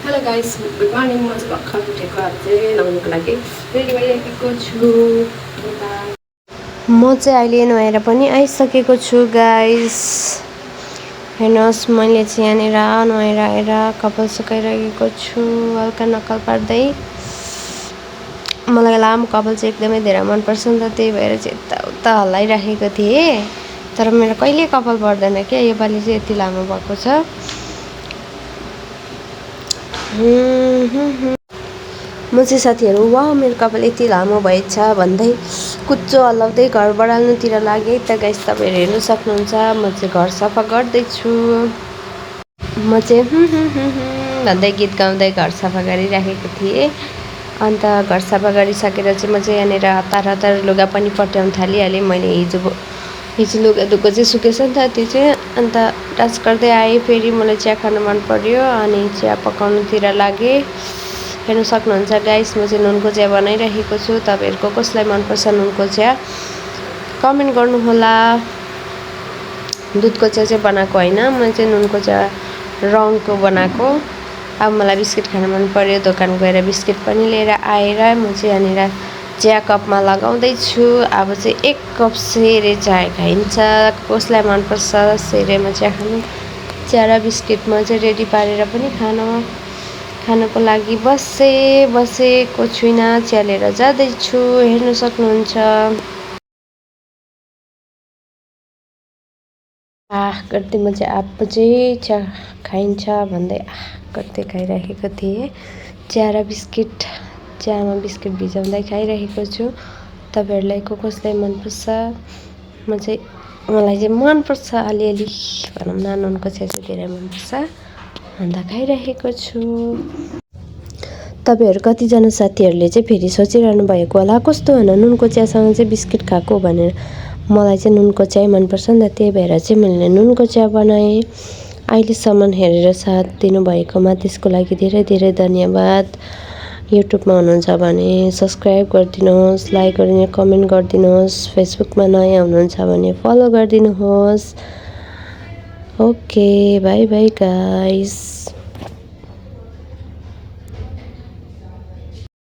Hello guys, good morning. म चाहिँ भर्खर उठेको, अब चाहिँ नुहाउनुको लागि रेडी भइरहेको छु। म चाहिँ अहिले नुहाएर पनि आइसकेको छु गाइस। हेर्नुहोस्, मैले चाहिँ यहाँनिर नुहाएर आएर कपाल सुकाइरहेको छु हल्का नक्कल पार्दै। मलाई लामो कपाल चाहिँ एकदमै धेरै मनपर्छ नि त, त्यही भएर चाहिँ यताउता हल्लाइराखेको थिएँ। तर मेरो कहिले कपाल पर्दैन क्या, योपालि चाहिँ यति लामो भएको छ। म चाहिँ साथीहरू वाह मेरो कपाल यति लामो भएछ भन्दै कुच्चो हल्लाउँदै घर बढाल्नुतिर लागेँ त गाइस। तपाईँहरू हेर्नु सक्नुहुन्छ, म चाहिँ घर सफा गर्दैछु। म चाहिँ भन्दै गीत गाउँदै घर सफा गरिराखेको थिएँ। अन्त घर सफा गरिसकेर चाहिँ म चाहिँ यहाँनिर हतार लुगा पनि पट्याउन थालिहालेँ। मैले हिजो लुगा धुएको चाहिँ सुकेछ नि त, त्यो चाहिँ। अन्त टाच गर्दै आएँ। फेरि मलाई चिया खान मन पर्यो अनि चिया पकाउनुतिर लागेँ। हेर्नु सक्नुहुन्छ गाइस, म चाहिँ नुनको चिया बनाइरहेको छु। तपाईँहरूको कसलाई मनपर्छ नुनको चिया कमेन्ट गर्नुहोला। दुधको चिया चाहिँ बनाएको होइन, म चाहिँ नुनको चिया रङको बनाएको। अब मलाई बिस्किट खान मन पर्यो, दोकान गएर बिस्किट पनि लिएर आएर म चाहिँ यहाँनिर चिया कपमा लगाउँदैछु। अब चाहिँ 1 कप सेरे चिया खाइन्छ। कसलाई मनपर्छ सेरेमा चिया खानु। चिया र बिस्किट म चाहिँ रेडी पारेर पनि खानको लागि बसेको छुइनँ, चिया लिएर जाँदैछु। हेर्नु सक्नुहुन्छ। गर्दै म चाहिँ अब चाहिँ चिया खाइन्छ भन्दै गर्दै खाइरहेको थिएँ। चिया र बिस्किट, चियामा बिस्किट भिजाउँदै खाइरहेको छु। तपाईँहरूलाई कसलाई मनपर्छ? मलाई चाहिँ मनपर्छ अलिअलि भनौँ न, नुनको चिया चाहिँ धेरै मनपर्छ अन्त खाइरहेको छु। तपाईँहरू कतिजना साथीहरूले चाहिँ फेरि सोचिरहनु भएको होला कस्तो होइन नुनको चियासँग चाहिँ बिस्किट खाएको भनेर। मलाई चाहिँ नुनको चिया मनपर्छ नि त, त्यही भएर चाहिँ मैले नुनको चिया बनाएँ। अहिलेसम्म हेरेर साथ दिनुभएकोमा त्यसको लागि धेरै धेरै धन्यवाद। युट्युबमा हुनुहुन्छ भने सब्सक्राइब गरिदिनुहोस्, लाइक गरिदिनु, कमेन्ट गरिदिनुहोस्। फेसबुकमा नयाँ हुनुहुन्छ भने फलो गरिदिनुहोस्। Okay, by by guys.